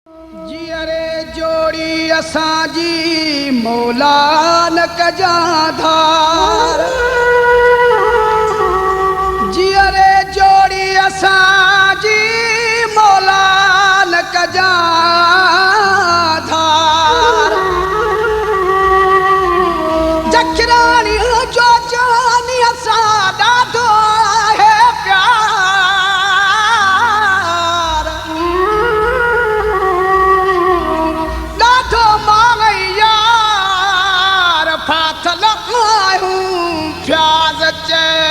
जियरे जोड़ी असांजी मौला न कजा धार। जियरे जोड़ी असांजी मौला न कजा धार। जखरानी जो जानी असां ॾाढो आहे प्यार। ॾाढो मांगई यार फाथल आहियूं प्याज चए।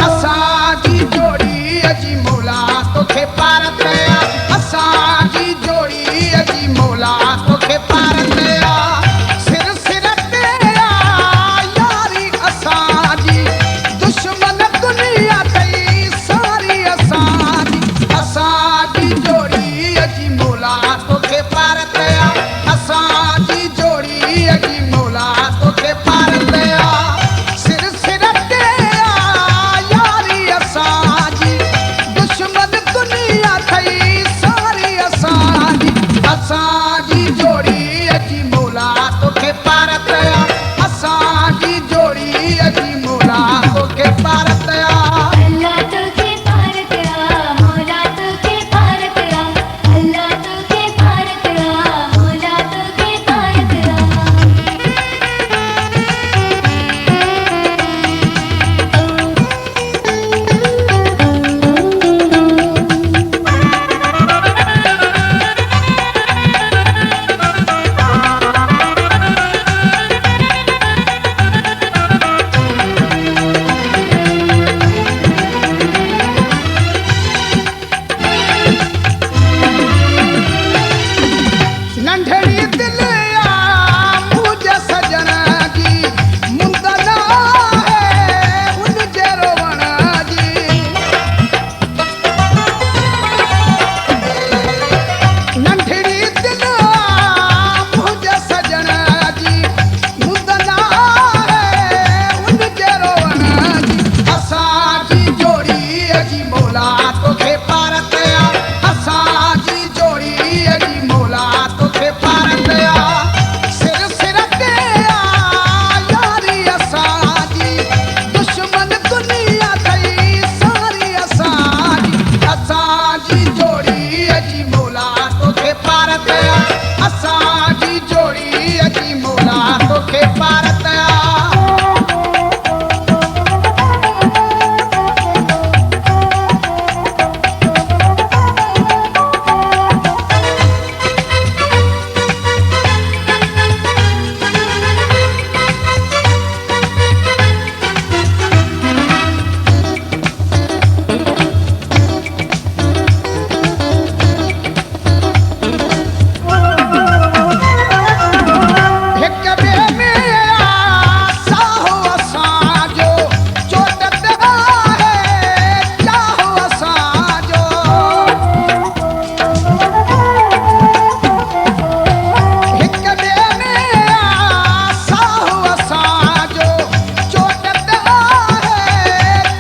असांजी जोड़ी अजी मौला तोखे पार कया। असांजी जोड़ी अजी मौला तोखे पार कया। सिर सिर ते यारी असांजी दुश्मन दुनिया अथई सारी असांजी। असांजी जोड़ी अजी मौला तोखे पार कया। असांजी जोड़ी अजी मौला तोखे पार कया। सिर सिर ते यारी असांजी दुश्मन दुनिया अथई सारी असांजी। असांजी जोड़ी अजी मौला तोखे पार कया। असांजी जोड़ी अजी मौला तोखे पार कया। अल्लाह तोखे पार कया, मौला तोखे पार कया। अल्लाह तोखे पार कया, मौला तोखे पार कया। नंढड़ी दिलिया मुंहिंजे सजण जी मुंदन आहे हुनजे रोवण जी। नंढड़ी दिलिया मुंहिंजे सजण जी मुंदन आहे हुनजे रोवण जी। असांजी जोड़ी अजी मौला तोखे पार कया। असांजी जोड़ी अजी मौला तोखे पार कया। सिर सिर ते यारी असांजी दुश्मन दुनिया अथई सारी असांजी। असांजी जोड़ी अजी मौला तोखे पार कया। असांजी जोड़ी अजी मौला तोखे पार कया। हिक ॿिए में साहो असांजो चोट ते आहे चाहो असांजो। हिक ॿिए में साहो असांजो चोट ते आहे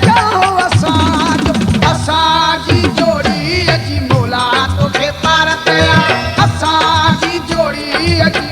चाहो असांजो। असांजी जोड़ी अजी मौला तोखे पार कया। असांजी जोड़ी अजी